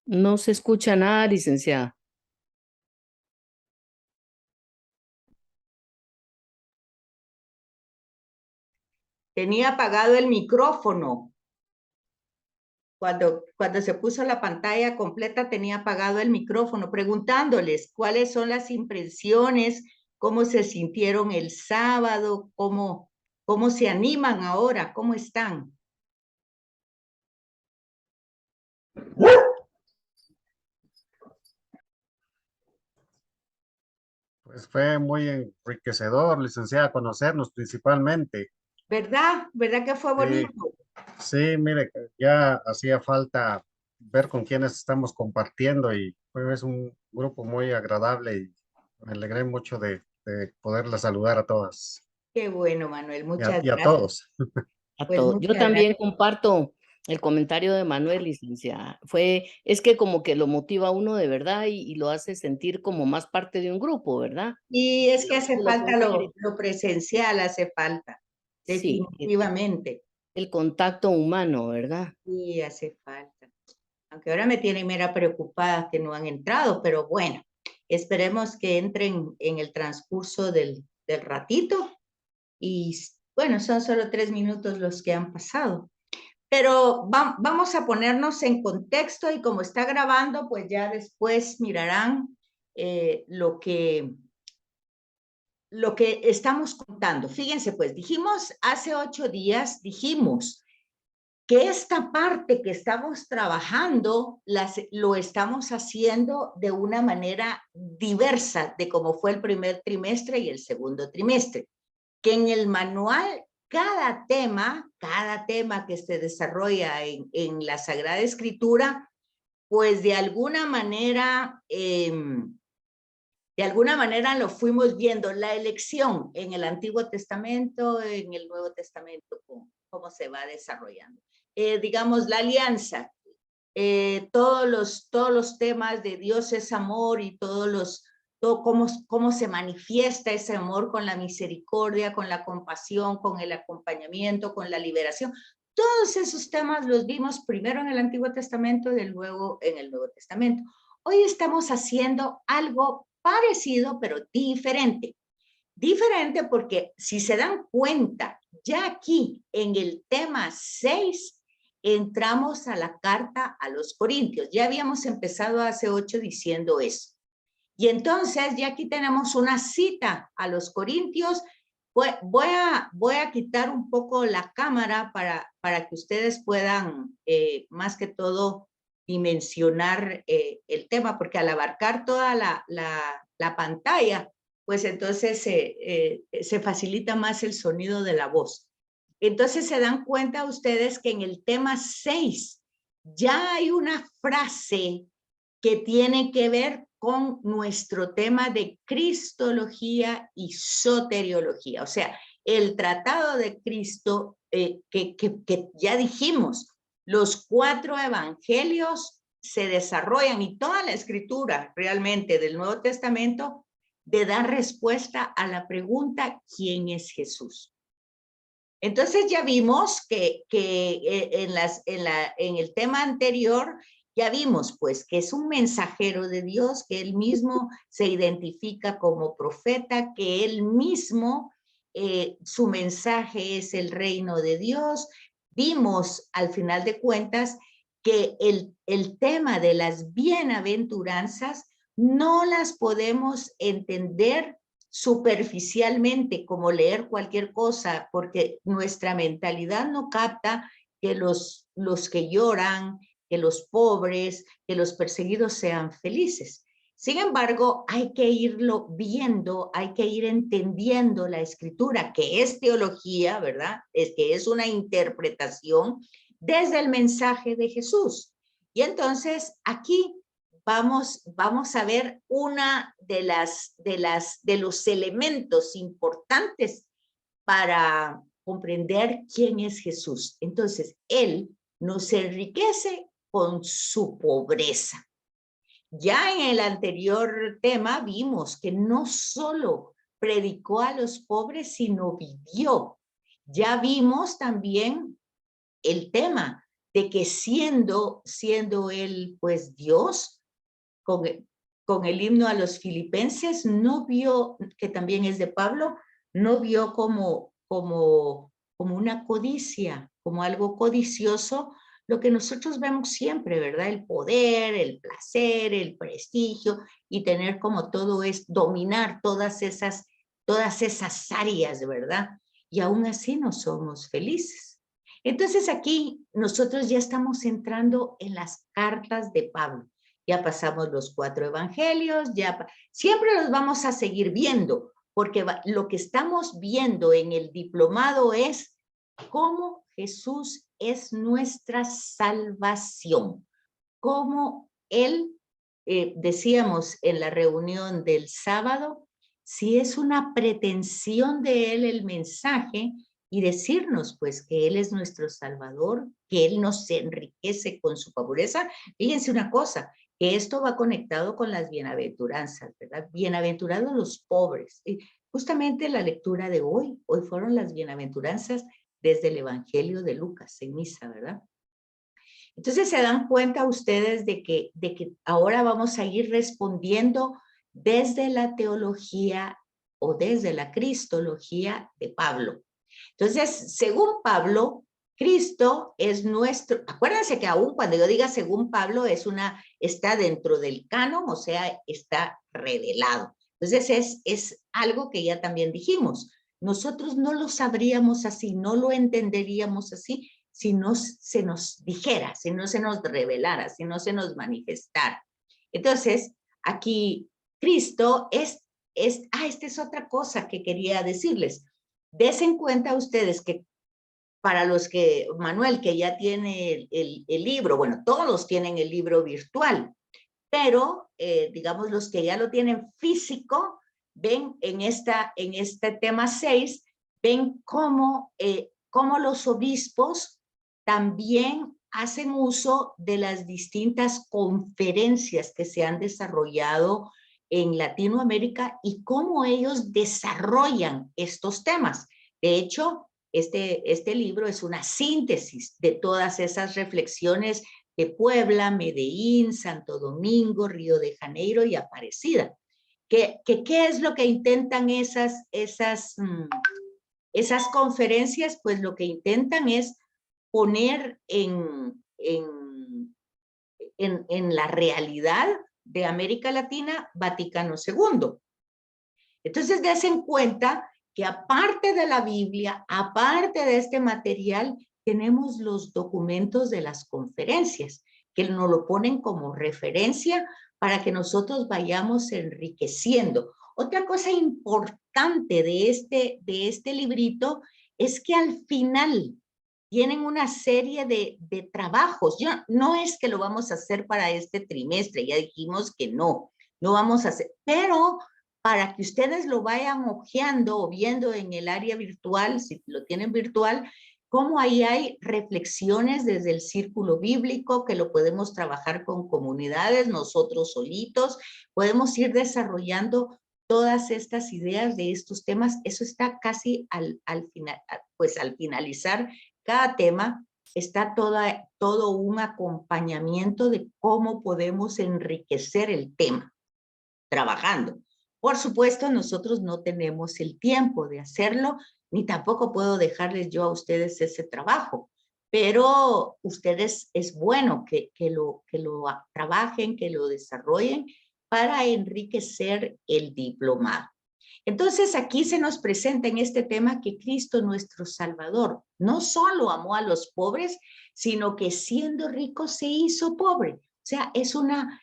No se escucha nada, licenciada. Tenía apagado el micrófono. Cuando se puso la pantalla completa, tenía apagado el micrófono, preguntándoles cuáles son las impresiones, cómo se sintieron el sábado, cómo se animan ahora, cómo están. Pues fue muy enriquecedor, licenciada, conocernos principalmente. ¿Verdad? ¿Verdad que fue Sí, bonito? sí, mire, que ya hacía falta ver con quiénes estamos compartiendo y pues, es un grupo muy agradable y me alegré mucho de poderla saludar a todas Qué bueno, Manuel, y a, muchas y a gracias. todos. A Pues todo. Yo muchas también gracias. comparto el comentario de Manuel, licenciada. Es que como que lo motiva a uno de verdad y lo hace sentir como más parte de un grupo, ¿verdad? Y es que Y hace lo falta quiere. lo presencial, hace falta, Sí, definitivamente. el contacto humano, ¿verdad? Sí, hace falta. Aunque ahora me tienen mera preocupada que no han entrado, pero bueno, esperemos que entren en el transcurso del ratito y bueno, son solo 3 minutos los que han pasado. Pero vamos a ponernos en contexto y como está grabando, pues ya después mirarán lo que estamos contando. Fíjense, pues dijimos hace 8 días, dijimos que esta parte que estamos trabajando lo estamos haciendo de una manera diversa de como fue el primer trimestre y el segundo trimestre, que en el manual cada tema que se desarrolla en la Sagrada Escritura, pues de alguna manera lo fuimos viendo, la elección en el Antiguo Testamento, en el Nuevo Testamento, cómo se va desarrollando. Digamos, la alianza, todos los temas de Dios es amor y cómo se manifiesta ese amor con la misericordia, con la compasión, con el acompañamiento, con la liberación. Todos esos temas los vimos primero en el Antiguo Testamento y luego en el Nuevo Testamento. Hoy estamos haciendo algo parecido, pero diferente. Diferente porque si se dan cuenta, ya aquí en el tema 6 entramos a la carta a los Corintios. Ya habíamos empezado hace 8 diciendo eso. Y entonces ya aquí tenemos una cita a los Corintios. Voy a quitar un poco la cámara para que ustedes puedan, más que todo, dimensionar el tema, porque al abarcar toda la pantalla, pues entonces se facilita más el sonido de la voz. Entonces se dan cuenta ustedes que en el tema 6 ya hay una frase que tiene que ver con nuestro tema de cristología y soteriología, o sea, el tratado de Cristo que ya dijimos, los 4 evangelios se desarrollan y toda la escritura realmente del Nuevo Testamento de dar respuesta a la pregunta, ¿quién es Jesús? Entonces ya vimos que en el tema anterior ya vimos pues que es un mensajero de Dios, que él mismo se identifica como profeta, que él mismo, su mensaje es el reino de Dios. Vimos al final de cuentas que el tema de las bienaventuranzas no las podemos entender superficialmente, como leer cualquier cosa, porque nuestra mentalidad no capta que los que lloran, que los pobres, que los perseguidos sean felices. Sin embargo, hay que irlo viendo, hay que ir entendiendo la escritura, que es teología, ¿verdad? Es que es una interpretación desde el mensaje de Jesús. Y entonces aquí vamos a ver una de los elementos importantes para comprender quién es Jesús. Entonces, Él nos enriquece con su pobreza. Ya en el anterior tema vimos que no solo predicó a los pobres, sino vivió. Ya vimos también el tema de que siendo él pues Dios, con el himno a los filipenses, no vio, que también es de Pablo, no vio como una codicia, como algo codicioso, lo que nosotros vemos siempre, ¿verdad? El poder, el placer, el prestigio, y tener como todo es, dominar todas esas áreas, ¿verdad? Y aún así no somos felices. Entonces aquí nosotros ya estamos entrando en las cartas de Pablo. Ya pasamos los 4 evangelios, siempre los vamos a seguir viendo, porque lo que estamos viendo en el diplomado es cómo Jesús es nuestra salvación, cómo Él, decíamos en la reunión del sábado, si es una pretensión de Él el mensaje, y decirnos pues que Él es nuestro Salvador, que Él nos enriquece con su pobreza. Fíjense una cosa, que esto va conectado con las bienaventuranzas, ¿verdad? Bienaventurados los pobres. Y justamente la lectura de hoy fueron las bienaventuranzas desde el Evangelio de Lucas en misa, ¿verdad? Entonces se dan cuenta ustedes de que ahora vamos a ir respondiendo desde la teología o desde la cristología de Pablo. Entonces, según Pablo, Cristo es nuestro, acuérdense que aún cuando yo diga según Pablo, está dentro del canon, o sea, está revelado. Entonces, es algo que ya también dijimos. Nosotros no lo sabríamos así, no lo entenderíamos así, si no se nos dijera, si no se nos revelara, si no se nos manifestara. Entonces, aquí Cristo esta es otra cosa que quería decirles. Desen cuenta ustedes que para los que, Manuel, que ya tiene el libro, bueno, todos tienen el libro virtual, pero digamos los que ya lo tienen físico, ven en este tema 6, ven cómo los obispos también hacen uso de las distintas conferencias que se han desarrollado en Latinoamérica y cómo ellos desarrollan estos temas. De hecho, este libro es una síntesis de todas esas reflexiones de Puebla, Medellín, Santo Domingo, Río de Janeiro y Aparecida. ¿Qué es lo que intentan esas conferencias? Pues lo que intentan es poner en la realidad de América Latina Vaticano II. Entonces, desen cuenta que aparte de la Biblia, aparte de este material, tenemos los documentos de las conferencias, que nos lo ponen como referencia para que nosotros vayamos enriqueciendo. Otra cosa importante de este librito es que al final tienen una serie de trabajos. No es que lo vamos a hacer para este trimestre, ya dijimos que no vamos a hacer, pero para que ustedes lo vayan hojeando o viendo en el área virtual, si lo tienen virtual, cómo ahí hay reflexiones desde el círculo bíblico, que lo podemos trabajar con comunidades, nosotros solitos, podemos ir desarrollando todas estas ideas de estos temas. Eso está casi al final, pues al finalizar cada tema, está todo un acompañamiento de cómo podemos enriquecer el tema trabajando. Por supuesto, nosotros no tenemos el tiempo de hacerlo, ni tampoco puedo dejarles yo a ustedes ese trabajo, pero ustedes es bueno que lo trabajen, que lo desarrollen para enriquecer el diplomado. Entonces aquí se nos presenta en este tema que Cristo nuestro Salvador no solo amó a los pobres, sino que siendo rico se hizo pobre. O sea, es una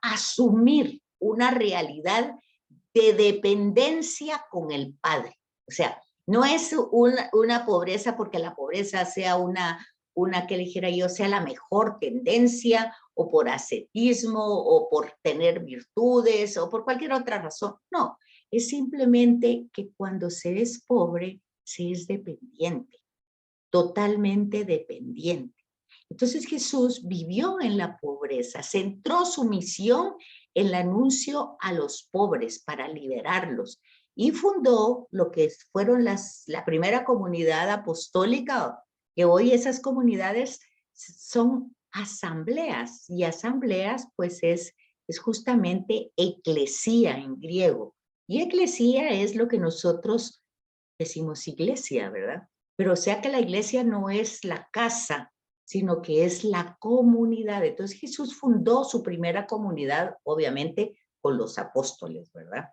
asumir una realidad de dependencia con el Padre. O sea, no es una pobreza porque la pobreza sea una que dijera yo sea la mejor tendencia o por ascetismo o por tener virtudes o por cualquier otra razón. No, es simplemente que cuando se es pobre, se es dependiente, totalmente dependiente. Entonces Jesús vivió en la pobreza, centró su misión en el anuncio a los pobres para liberarlos y fundó lo que fueron la primera comunidad apostólica, que hoy esas comunidades son asambleas, y asambleas pues es justamente eclesía en griego. Y eclesía es lo que nosotros decimos iglesia, ¿verdad? Pero o sea que la iglesia no es la casa, sino que es la comunidad. Entonces Jesús fundó su primera comunidad, obviamente, con los apóstoles, ¿verdad?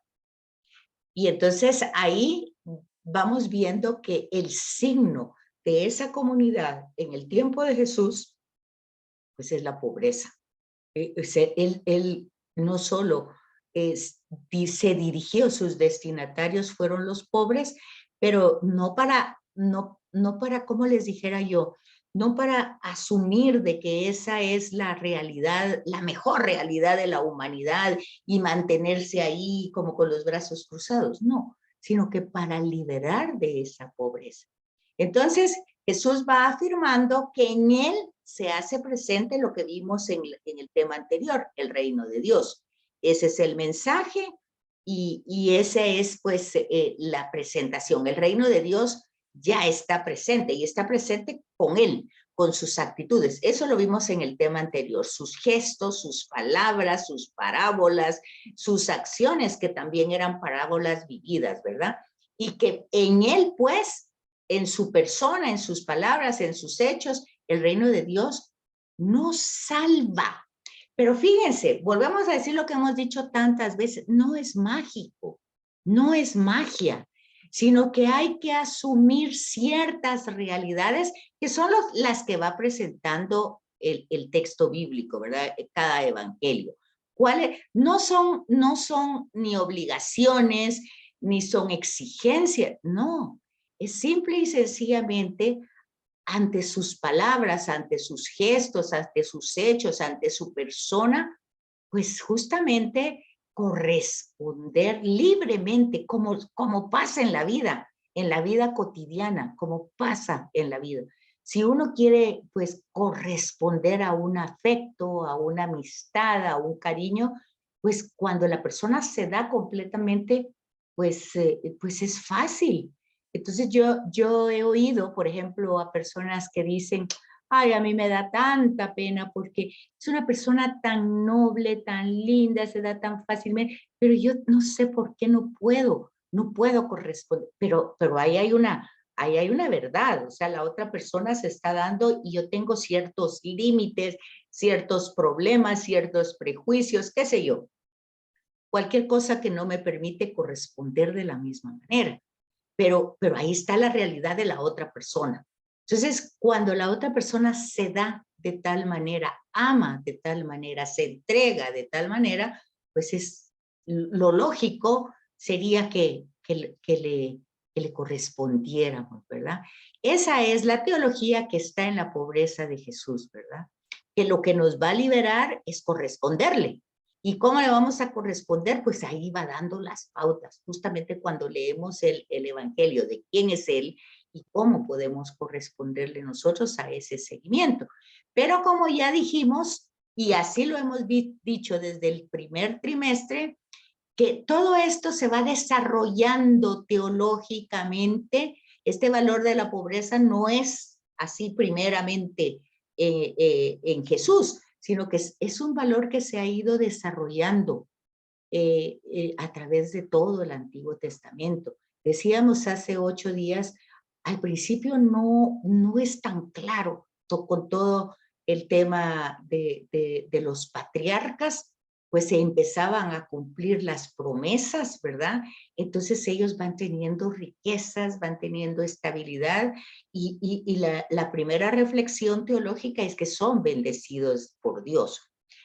Y entonces ahí vamos viendo que el signo de esa comunidad en el tiempo de Jesús, pues es la pobreza. Él no solo se dirigió, sus destinatarios fueron los pobres, pero no para, como les dijera yo, no para asumir de que esa es la realidad, la mejor realidad de la humanidad y mantenerse ahí como con los brazos cruzados, no, sino que para liberar de esa pobreza. Entonces, Jesús va afirmando que en él se hace presente lo que vimos en el tema anterior, el reino de Dios. Ese es el mensaje y esa es pues la presentación. El reino de Dios ya está presente y está presente con él, con sus actitudes. Eso lo vimos en el tema anterior, sus gestos, sus palabras, sus parábolas, sus acciones que también eran parábolas vividas, ¿verdad? Y que en él pues, en su persona, en sus palabras, en sus hechos, el reino de Dios nos salva. Pero fíjense, volvemos a decir lo que hemos dicho tantas veces, no es mágico, no es magia, sino que hay que asumir ciertas realidades que son las que va presentando el texto bíblico, ¿verdad? Cada evangelio. ¿Cuáles? No son ni obligaciones, ni son exigencias, no. Es simple y sencillamente ante sus palabras, ante sus gestos, ante sus hechos, ante su persona, pues justamente corresponder libremente como pasa en la vida cotidiana, como pasa en la vida. Si uno quiere pues corresponder a un afecto, a una amistad, a un cariño, pues cuando la persona se da completamente, pues es fácil. Entonces yo he oído, por ejemplo, a personas que dicen, ay, a mí me da tanta pena porque es una persona tan noble, tan linda, se da tan fácilmente, pero yo no sé por qué no puedo corresponder, pero ahí hay una verdad, o sea, la otra persona se está dando y yo tengo ciertos límites, ciertos problemas, ciertos prejuicios, qué sé yo, cualquier cosa que no me permite corresponder de la misma manera. Pero ahí está la realidad de la otra persona. Entonces, cuando la otra persona se da de tal manera, ama de tal manera, se entrega de tal manera, pues es lo lógico sería que le correspondiéramos, ¿verdad? Esa es la teología que está en la pobreza de Jesús, ¿verdad? Que lo que nos va a liberar es corresponderle. ¿Y cómo le vamos a corresponder? Pues ahí va dando las pautas, justamente cuando leemos el Evangelio de quién es Él y cómo podemos corresponderle nosotros a ese seguimiento. Pero como ya dijimos, y así lo hemos dicho desde el primer trimestre, que todo esto se va desarrollando teológicamente. Este valor de la pobreza no es así primeramente en Jesús, sino que es un valor que se ha ido desarrollando a través de todo el Antiguo Testamento. Decíamos hace 8 días, al principio no es tan claro con todo el tema de los patriarcas, pues se empezaban a cumplir las promesas, ¿verdad? Entonces ellos van teniendo riquezas, van teniendo estabilidad y la primera reflexión teológica es que son bendecidos por Dios.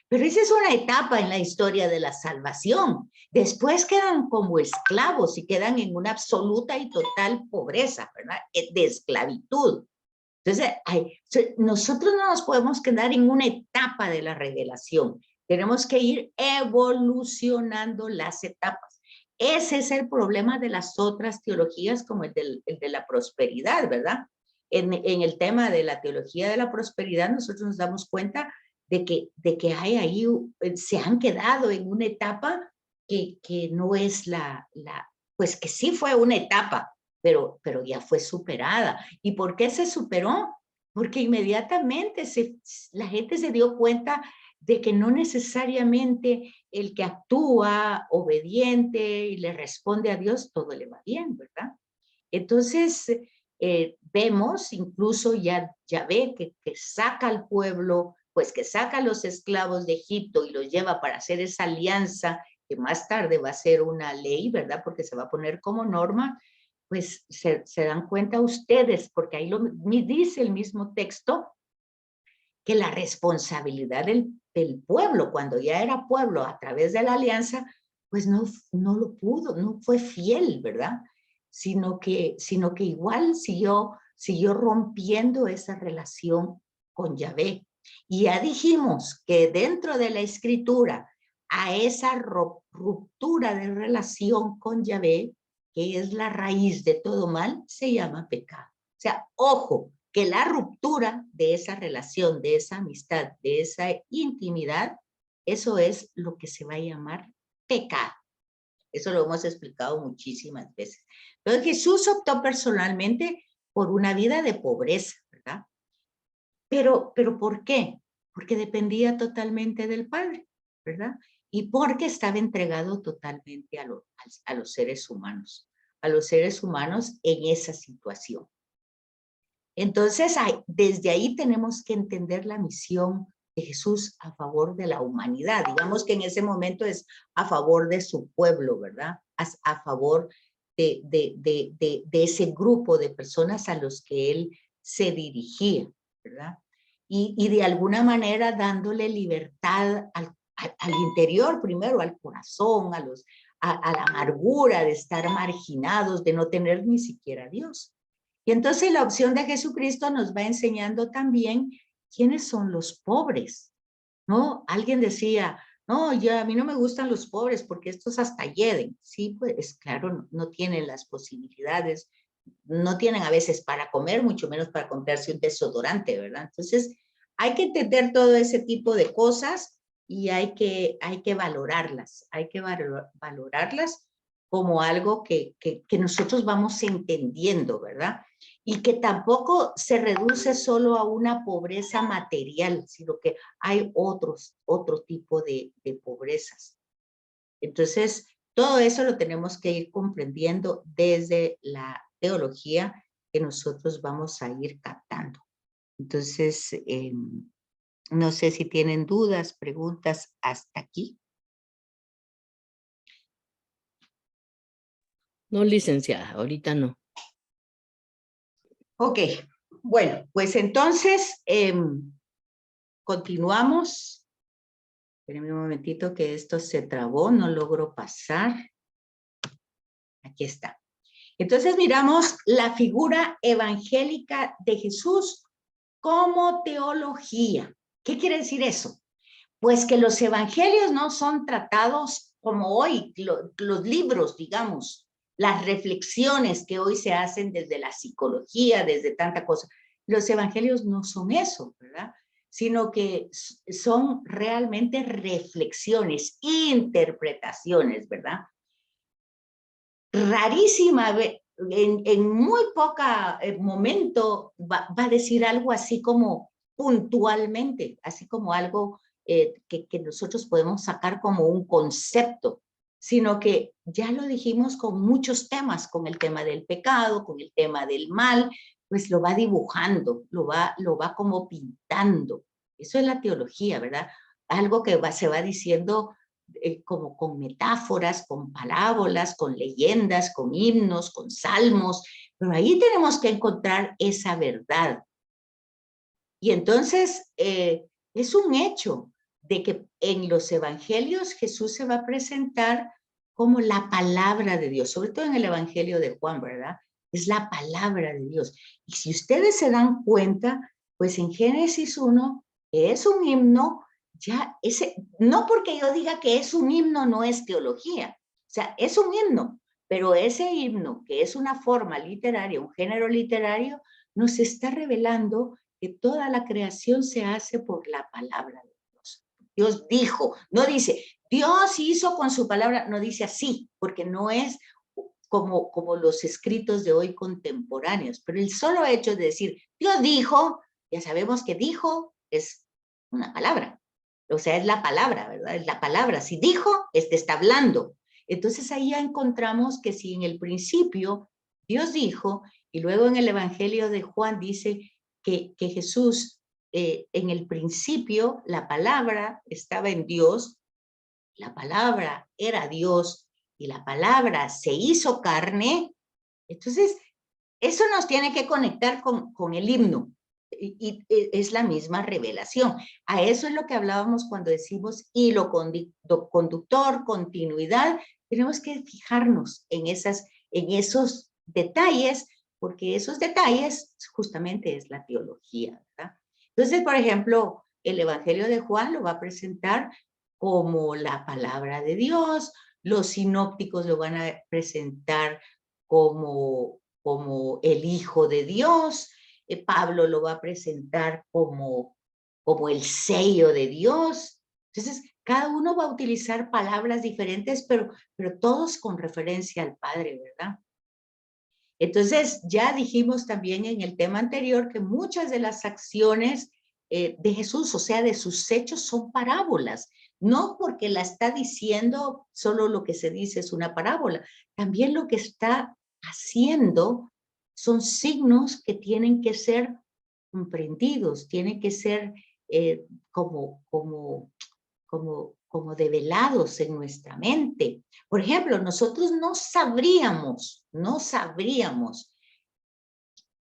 Pero esa es una etapa en la historia de la salvación. Después quedan como esclavos y quedan en una absoluta y total pobreza, ¿verdad? De esclavitud. Entonces, nosotros no nos podemos quedar en una etapa de la revelación. Tenemos que ir evolucionando las etapas. Ese es el problema de las otras teologías, como el de la prosperidad, ¿verdad? En el tema de la teología de la prosperidad, nosotros nos damos cuenta de que hay ahí, se han quedado en una etapa que no es pues que sí fue una etapa, pero ya fue superada. ¿Y por qué se superó? porque inmediatamente la gente se dio cuenta de que no necesariamente el que actúa obediente y le responde a Dios, todo le va bien, ¿verdad? Entonces, vemos incluso ya ve que saca al pueblo, pues que saca a los esclavos de Egipto y los lleva para hacer esa alianza que más tarde va a ser una ley, ¿verdad? Porque se va a poner como norma, pues se dan cuenta ustedes, porque ahí dice el mismo texto, que la responsabilidad del pueblo, cuando ya era pueblo a través de la alianza, pues no lo pudo, no fue fiel, ¿verdad? Sino que igual siguió rompiendo esa relación con Yahvé. Y ya dijimos que dentro de la escritura, a esa ruptura de relación con Yahvé, que es la raíz de todo mal, se llama pecado. O sea, ojo, que la ruptura de esa relación, de esa amistad, de esa intimidad, eso es lo que se va a llamar pecado. Eso lo hemos explicado muchísimas veces. Entonces Jesús optó personalmente por una vida de pobreza, ¿verdad? Pero ¿por qué? Porque dependía totalmente del Padre, ¿verdad? Y porque estaba entregado totalmente a los seres humanos en esa situación. Entonces, desde ahí tenemos que entender la misión de Jesús a favor de la humanidad. Digamos que en ese momento es a favor de su pueblo, ¿verdad? A favor de ese grupo de personas a los que él se dirigía, ¿verdad? Y de alguna manera dándole libertad al interior primero, al corazón, a la amargura de estar marginados, de no tener ni siquiera a Dios. Y entonces la opción de Jesucristo nos va enseñando también quiénes son los pobres, ¿no? Alguien decía, no, a mí no me gustan los pobres porque estos hasta hieden. Sí, pues claro, no tienen las posibilidades, no tienen a veces para comer, mucho menos para comprarse un desodorante, ¿verdad? Entonces hay que entender todo ese tipo de cosas y hay que valorarlas, valorarlas como algo que nosotros vamos entendiendo, ¿verdad? Y que tampoco se reduce solo a una pobreza material, sino que hay otro tipo de pobrezas. Entonces, todo eso lo tenemos que ir comprendiendo desde la teología que nosotros vamos a ir captando. Entonces, no sé si tienen dudas, preguntas hasta aquí. No, licenciada, ahorita no. Ok, bueno, pues entonces continuamos. Espérenme un momentito que esto se trabó, no logro pasar. Aquí está. Entonces miramos la figura evangélica de Jesús como teología. ¿Qué quiere decir eso? Pues que los evangelios no son tratados como hoy, los libros, digamos, las reflexiones que hoy se hacen desde la psicología, desde tanta cosa. Los evangelios no son eso, ¿verdad? Sino que son realmente reflexiones, interpretaciones, ¿verdad? Rarísima, en muy poca momento va a decir algo así como puntualmente, así como algo que nosotros podemos sacar como un concepto, sino que ya lo dijimos con muchos temas, con el tema del pecado, con el tema del mal, pues lo va dibujando, lo va como pintando. Eso es la teología, ¿verdad? Algo que se va diciendo como con metáforas, con parábolas, con leyendas, con himnos, con salmos, pero ahí tenemos que encontrar esa verdad. Y entonces es un hecho de que en los evangelios Jesús se va a presentar como la palabra de Dios, sobre todo en el evangelio de Juan, ¿verdad? Es la palabra de Dios. Y si ustedes se dan cuenta, pues en Génesis 1 es un himno, ya no porque yo diga que es un himno no es teología, o sea, es un himno, pero ese himno, que es una forma literaria, un género literario, nos está revelando que toda la creación se hace por la palabra de Dios. Dios dijo, no dice, Dios hizo con su palabra, no dice así, porque no es como los escritos de hoy contemporáneos, pero el solo hecho de decir, Dios dijo, ya sabemos que dijo es una palabra. O sea, es la palabra, ¿verdad? Es la palabra. Si dijo, está hablando. Entonces ahí ya encontramos que si en el principio Dios dijo, y luego en el Evangelio de Juan dice que Jesús, en el principio, la palabra estaba en Dios, la palabra era Dios, y la palabra se hizo carne. Entonces, eso nos tiene que conectar con el himno. Y es la misma revelación. A eso es lo que hablábamos cuando decimos hilo conductor, continuidad. Tenemos que fijarnos en esos detalles, porque esos detalles justamente es la teología, ¿verdad? Entonces, por ejemplo, el Evangelio de Juan lo va a presentar como la palabra de Dios, los sinópticos lo van a presentar como el Hijo de Dios, Pablo lo va a presentar como el sello de Dios. Entonces, cada uno va a utilizar palabras diferentes, pero todos con referencia al Padre, ¿verdad? Entonces, ya dijimos también en el tema anterior que muchas de las acciones de Jesús, o sea, de sus hechos, son parábolas. No porque la está diciendo, solo lo que se dice es una parábola. También lo que está haciendo son signos que tienen que ser comprendidos, tienen que ser como develados en nuestra mente. Por ejemplo, nosotros no sabríamos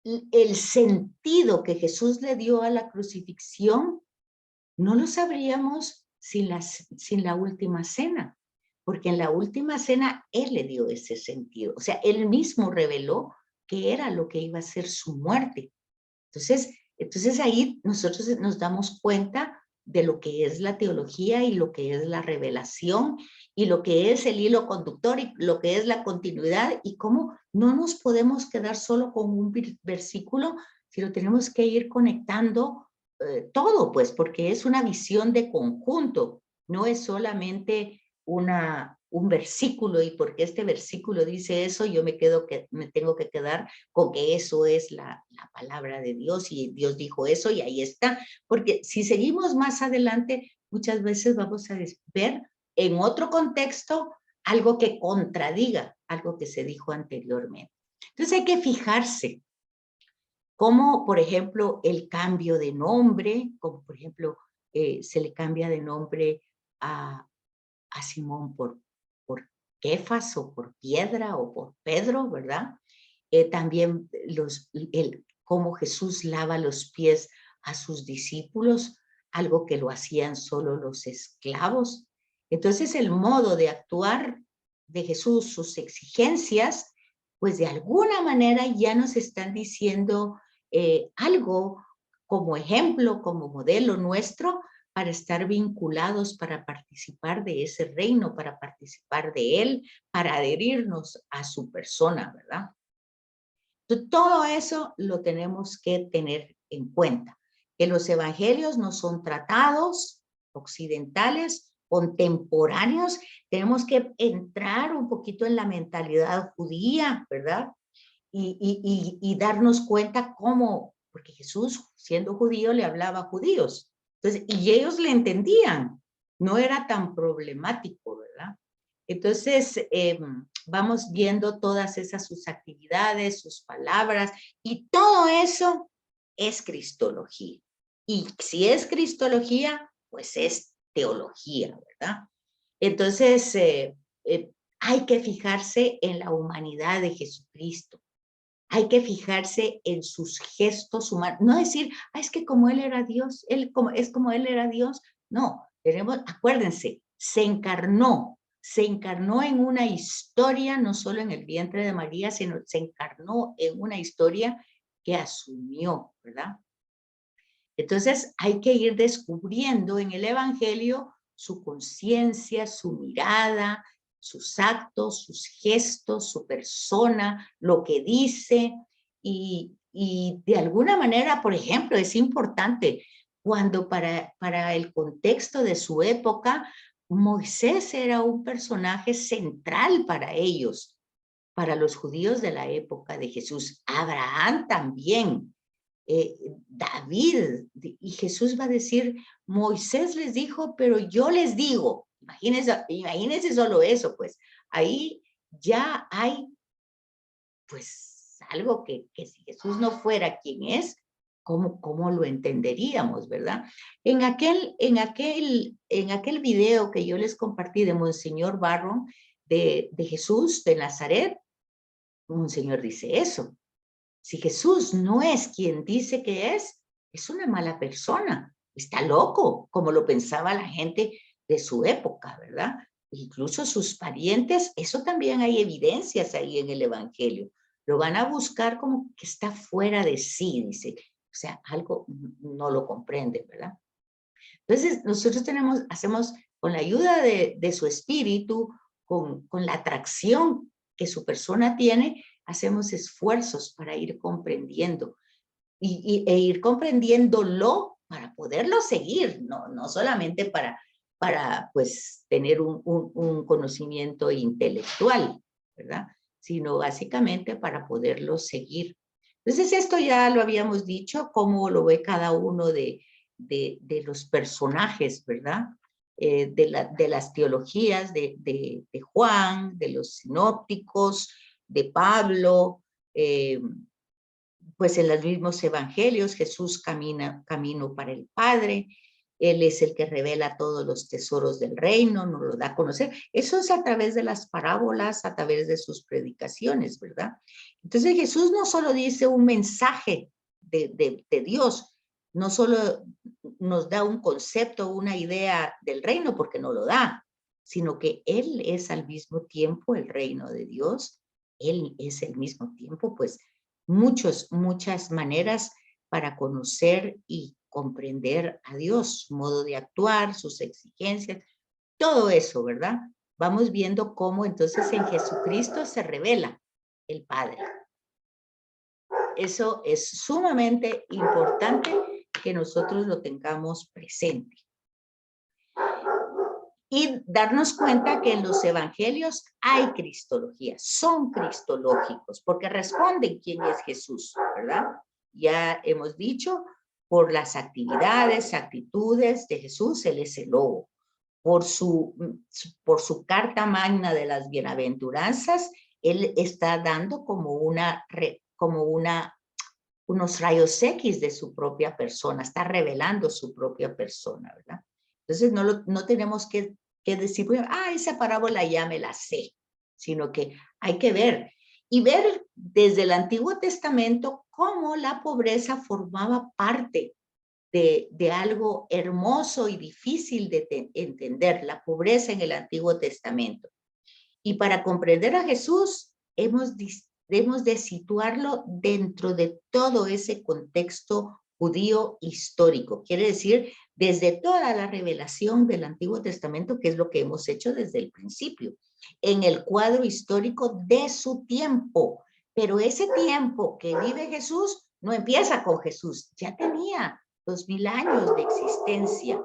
el sentido que Jesús le dio a la crucifixión, no lo sabríamos sin la última cena, porque en la última cena Él le dio ese sentido. O sea, Él mismo reveló que era lo que iba a ser su muerte. Entonces ahí nosotros nos damos cuenta de lo que es la teología y lo que es la revelación y lo que es el hilo conductor y lo que es la continuidad y cómo no nos podemos quedar solo con un versículo, sino tenemos que ir conectando todo, pues, porque es una visión de conjunto, no es solamente un versículo y porque este versículo dice eso, yo me tengo que quedar con que eso es la palabra de Dios y Dios dijo eso y ahí está. Porque si seguimos más adelante, muchas veces vamos a ver en otro contexto algo que contradiga algo que se dijo anteriormente. Entonces hay que fijarse como, por ejemplo, el cambio de nombre, como por ejemplo, se le cambia de nombre a Simón por Kefas o por piedra o por Pedro, ¿verdad? También cómo Jesús lava los pies a sus discípulos, algo que lo hacían solo los esclavos. Entonces el modo de actuar de Jesús, sus exigencias, pues de alguna manera ya nos están diciendo algo como ejemplo, como modelo nuestro, para estar vinculados, para participar de ese reino, para participar de él, para adherirnos a su persona, ¿verdad? Entonces, todo eso lo tenemos que tener en cuenta, que los evangelios no son tratados occidentales, contemporáneos, tenemos que entrar un poquito en la mentalidad judía, ¿verdad? Y darnos cuenta cómo, porque Jesús, siendo judío, le hablaba a judíos. Entonces, y ellos le entendían, no era tan problemático, ¿verdad? Entonces, vamos viendo todas esas sus actividades, sus palabras, y todo eso es cristología. Y si es cristología, pues es teología, ¿verdad? Entonces, hay que fijarse en la humanidad de Jesucristo. Hay que fijarse en sus gestos humanos, no decir, es que como él era Dios, es como él era Dios. No, acuérdense, se encarnó en una historia, no solo en el vientre de María, sino se encarnó en una historia que asumió, ¿verdad? Entonces hay que ir descubriendo en el Evangelio su conciencia, su mirada, sus actos, sus gestos, su persona, lo que dice y de alguna manera, por ejemplo, es importante cuando para el contexto de su época, Moisés era un personaje central para ellos, para los judíos de la época de Jesús. Abraham también. David, y Jesús va a decir, Moisés les dijo, pero yo les digo. Imagínense solo eso, pues ahí ya hay pues algo que si Jesús no fuera quien es, ¿cómo lo entenderíamos, verdad? En aquel video que yo les compartí de Monseñor Barron, de Jesús de Nazaret, Monseñor dice eso. Si Jesús no es quien dice que es una mala persona, está loco, como lo pensaba la gente de su época, ¿verdad? Incluso sus parientes, eso también hay evidencias ahí en el Evangelio. Lo van a buscar como que está fuera de sí, dice. O sea, algo no lo comprende, ¿verdad? Entonces, nosotros hacemos con la ayuda de su espíritu, con la atracción que su persona tiene, hacemos esfuerzos para ir comprendiendo e ir comprendiéndolo para poderlo seguir, no solamente para pues tener un conocimiento intelectual, ¿verdad? Sino básicamente para poderlo seguir. Entonces esto ya lo habíamos dicho, cómo lo ve cada uno de los personajes, ¿verdad? De las teologías de Juan, de los sinópticos, de Pablo, pues en los mismos evangelios Jesús camino para el Padre, Él es el que revela todos los tesoros del reino, nos lo da a conocer. Eso es a través de las parábolas, a través de sus predicaciones, ¿verdad? Entonces Jesús no solo dice un mensaje de Dios, no solo nos da un concepto, una idea del reino, porque no lo da, sino que Él es al mismo tiempo el reino de Dios, Él es al mismo tiempo, pues, muchas maneras para conocer y comprender a Dios, su modo de actuar, sus exigencias, todo eso, ¿verdad? Vamos viendo cómo entonces en Jesucristo se revela el Padre. Eso es sumamente importante que nosotros lo tengamos presente. Y darnos cuenta que en los evangelios hay cristología, son cristológicos, porque responden quién es Jesús, ¿verdad? Ya hemos dicho, por las actividades, actitudes de Jesús, Él es el lobo. Por su carta magna de las bienaventuranzas, Él está dando como unos rayos X de su propia persona, está revelando su propia persona, ¿verdad? Entonces no tenemos que decir, esa parábola ya me la sé, sino que hay que ver y ver desde el Antiguo Testamento cómo la pobreza formaba parte de algo hermoso y difícil de entender, la pobreza en el Antiguo Testamento. Y para comprender a Jesús, hemos de situarlo dentro de todo ese contexto judío histórico. Quiere decir, desde toda la revelación del Antiguo Testamento, que es lo que hemos hecho desde el principio, en el cuadro histórico de su tiempo. Pero ese tiempo que vive Jesús no empieza con Jesús, ya tenía 2000 años de existencia.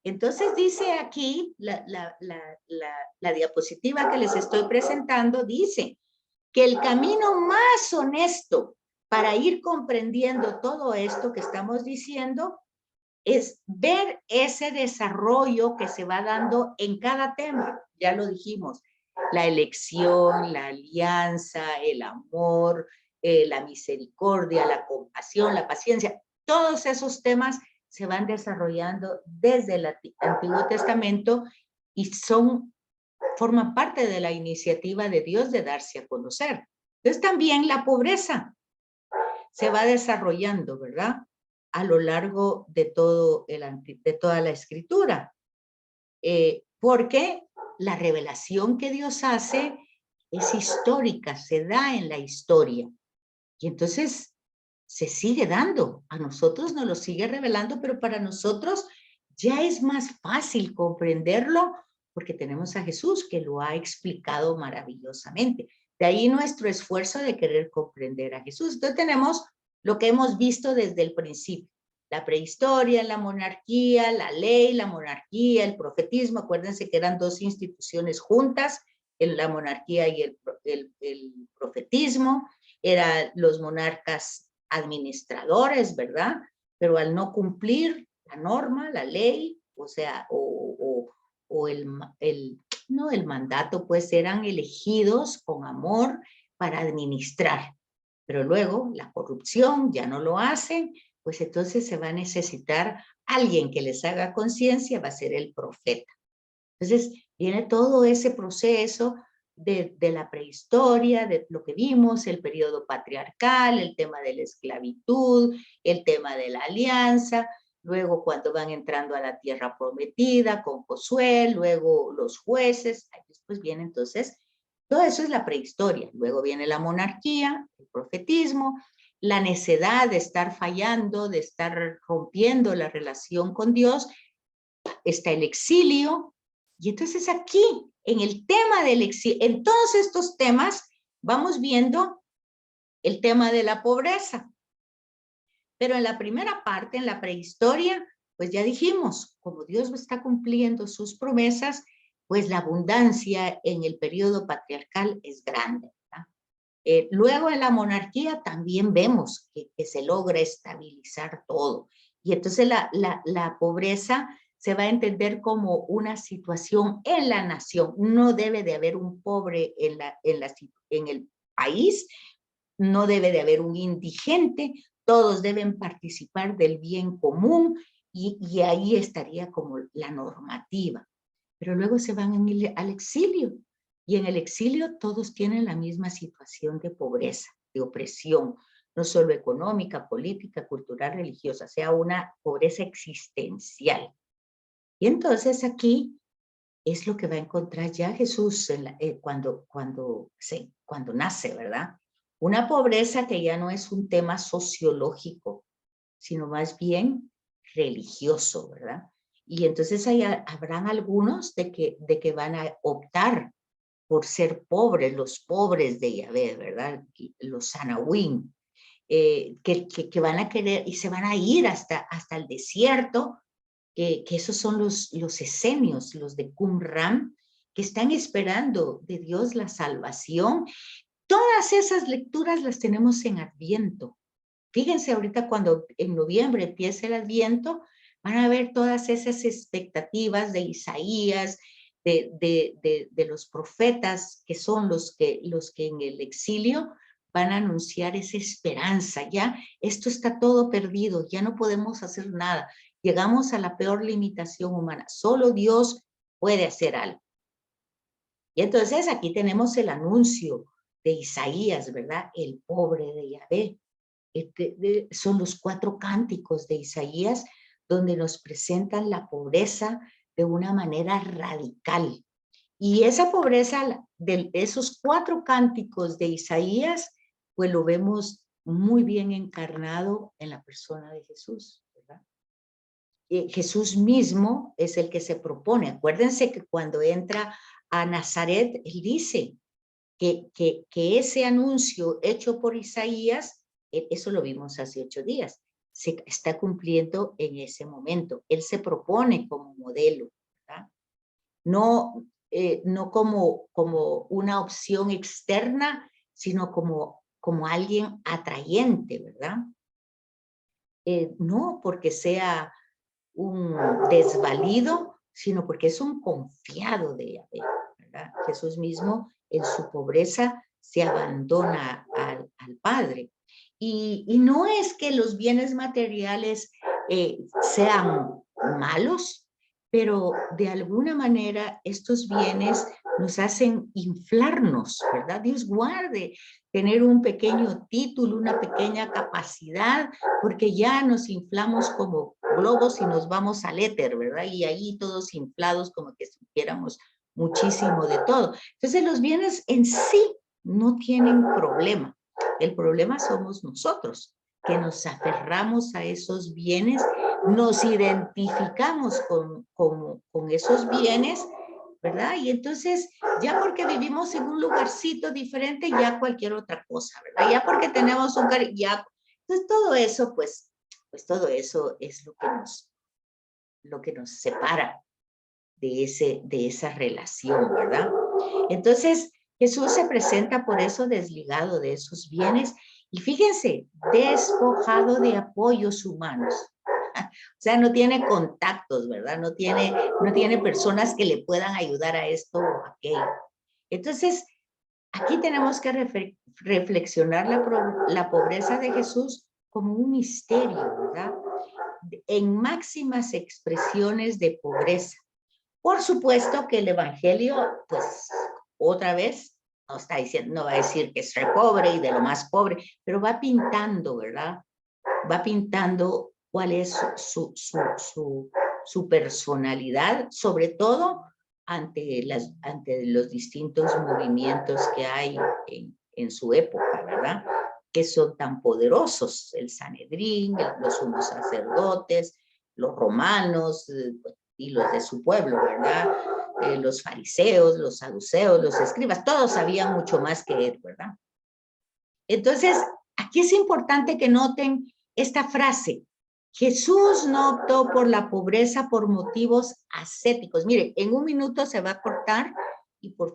Entonces dice aquí, la diapositiva que les estoy presentando dice que el camino más honesto para ir comprendiendo todo esto que estamos diciendo es ver ese desarrollo que se va dando en cada tema. Ya lo dijimos, la elección, la alianza, el amor, la misericordia, la compasión, la paciencia, todos esos temas se van desarrollando desde el Antiguo Testamento y forman parte de la iniciativa de Dios de darse a conocer. Entonces también la pobreza se va desarrollando, ¿verdad? A lo largo de toda la escritura. Porque la revelación que Dios hace es histórica, se da en la historia. Y entonces se sigue dando. A nosotros nos lo sigue revelando, pero para nosotros ya es más fácil comprenderlo porque tenemos a Jesús que lo ha explicado maravillosamente. De ahí nuestro esfuerzo de querer comprender a Jesús. Entonces tenemos lo que hemos visto desde el principio. La prehistoria, la monarquía, la ley, la monarquía, el profetismo. Acuérdense que eran dos instituciones juntas, la monarquía y el profetismo. Eran los monarcas administradores, ¿verdad? Pero al no cumplir la norma, la ley, o sea, o no el mandato, pues eran elegidos con amor para administrar. Pero luego la corrupción ya no lo hacen, pues entonces se va a necesitar alguien que les haga conciencia, va a ser el profeta. Entonces viene todo ese proceso de la prehistoria, de lo que vimos, el periodo patriarcal, el tema de la esclavitud, el tema de la alianza, luego cuando van entrando a la tierra prometida con Josué, luego los jueces, después viene entonces, todo eso es la prehistoria, luego viene la monarquía, el profetismo, la necedad de estar fallando, de estar rompiendo la relación con Dios, está el exilio, y entonces aquí, en el tema del exilio, en todos estos temas, vamos viendo el tema de la pobreza. Pero en la primera parte, en la prehistoria, pues ya dijimos, como Dios está cumpliendo sus promesas, pues la abundancia en el periodo patriarcal es grande. Luego en la monarquía también vemos que se logra estabilizar todo. Y entonces la pobreza se va a entender como una situación en la nación. No debe de haber un pobre en el país, no debe de haber un indigente, todos deben participar del bien común y ahí estaría como la normativa. Pero luego se van al exilio y en el exilio todos tienen la misma situación de pobreza, de opresión, no solo económica, política, cultural, religiosa, sea una pobreza existencial. Y entonces aquí es lo que va a encontrar ya Jesús cuando nace, ¿verdad? Una pobreza que ya no es un tema sociológico, sino más bien religioso, ¿verdad? Y entonces habrán algunos de que van a optar por ser pobres, los pobres de Yahvé, ¿verdad? Los Sanahuim, que van a querer y se van a ir hasta el desierto, que esos son los esenios, los de Qumran, que están esperando de Dios la salvación. Todas esas lecturas las tenemos en Adviento. Fíjense ahorita cuando en noviembre empiece el Adviento, van a ver todas esas expectativas de Isaías, de los profetas, que son los que en el exilio van a anunciar esa esperanza. Ya esto está todo perdido, ya no podemos hacer nada. Llegamos a la peor limitación humana. Solo Dios puede hacer algo. Y entonces aquí tenemos el anuncio de Isaías, ¿verdad? El pobre de Yahvé. Son los 4 cánticos de Isaías donde nos presentan la pobreza de una manera radical. Y esa pobreza de esos 4 cánticos de Isaías, pues lo vemos muy bien encarnado en la persona de Jesús, ¿verdad? Jesús mismo es el que se propone. Acuérdense que cuando entra a Nazaret, él dice que ese anuncio hecho por Isaías, eso lo vimos hace 8 días, se está cumpliendo en ese momento. Él se propone como modelo, ¿verdad? No como una opción externa, sino como alguien atrayente, ¿verdad? No porque sea un desvalido, sino porque es un confiado de Yahvé, ¿verdad? Jesús mismo en su pobreza se abandona al Padre. Y no es que los bienes materiales sean malos, pero de alguna manera estos bienes nos hacen inflarnos, ¿verdad? Dios guarde tener un pequeño título, una pequeña capacidad, porque ya nos inflamos como globos y nos vamos al éter, ¿verdad? Y ahí todos inflados como que supiéramos muchísimo de todo. Entonces los bienes en sí no tienen problema. El problema somos nosotros, que nos aferramos a esos bienes, nos identificamos con esos bienes, ¿verdad? Y entonces, ya porque vivimos en un lugarcito diferente, ya cualquier otra cosa, ¿verdad? Ya porque tenemos un cariño, ya. Entonces, todo eso, pues todo eso es lo que nos separa de esa relación, ¿verdad? Entonces, Jesús se presenta por eso desligado de esos bienes Y fíjense, despojado de apoyos humanos. O sea, no tiene contactos, ¿verdad? No tiene personas que le puedan ayudar a esto o aquello. Entonces, aquí tenemos que reflexionar la pobreza de Jesús como un misterio, ¿verdad? En máximas expresiones de pobreza. Por supuesto que el Evangelio, pues, otra vez, no está diciendo, no va a decir que es re pobre y de lo más pobre, pero va pintando, ¿verdad? Va pintando cuál es su personalidad, sobre todo ante los distintos movimientos que hay en su época, ¿verdad? Que son tan poderosos, el Sanedrín, los sumos sacerdotes, los romanos y los de su pueblo, ¿verdad? Los fariseos, los saduceos, los escribas, todos sabían mucho más que él, ¿verdad? Entonces, aquí es importante que noten esta frase. Jesús no optó por la pobreza por motivos ascéticos. Mire, en un minuto se va a cortar y por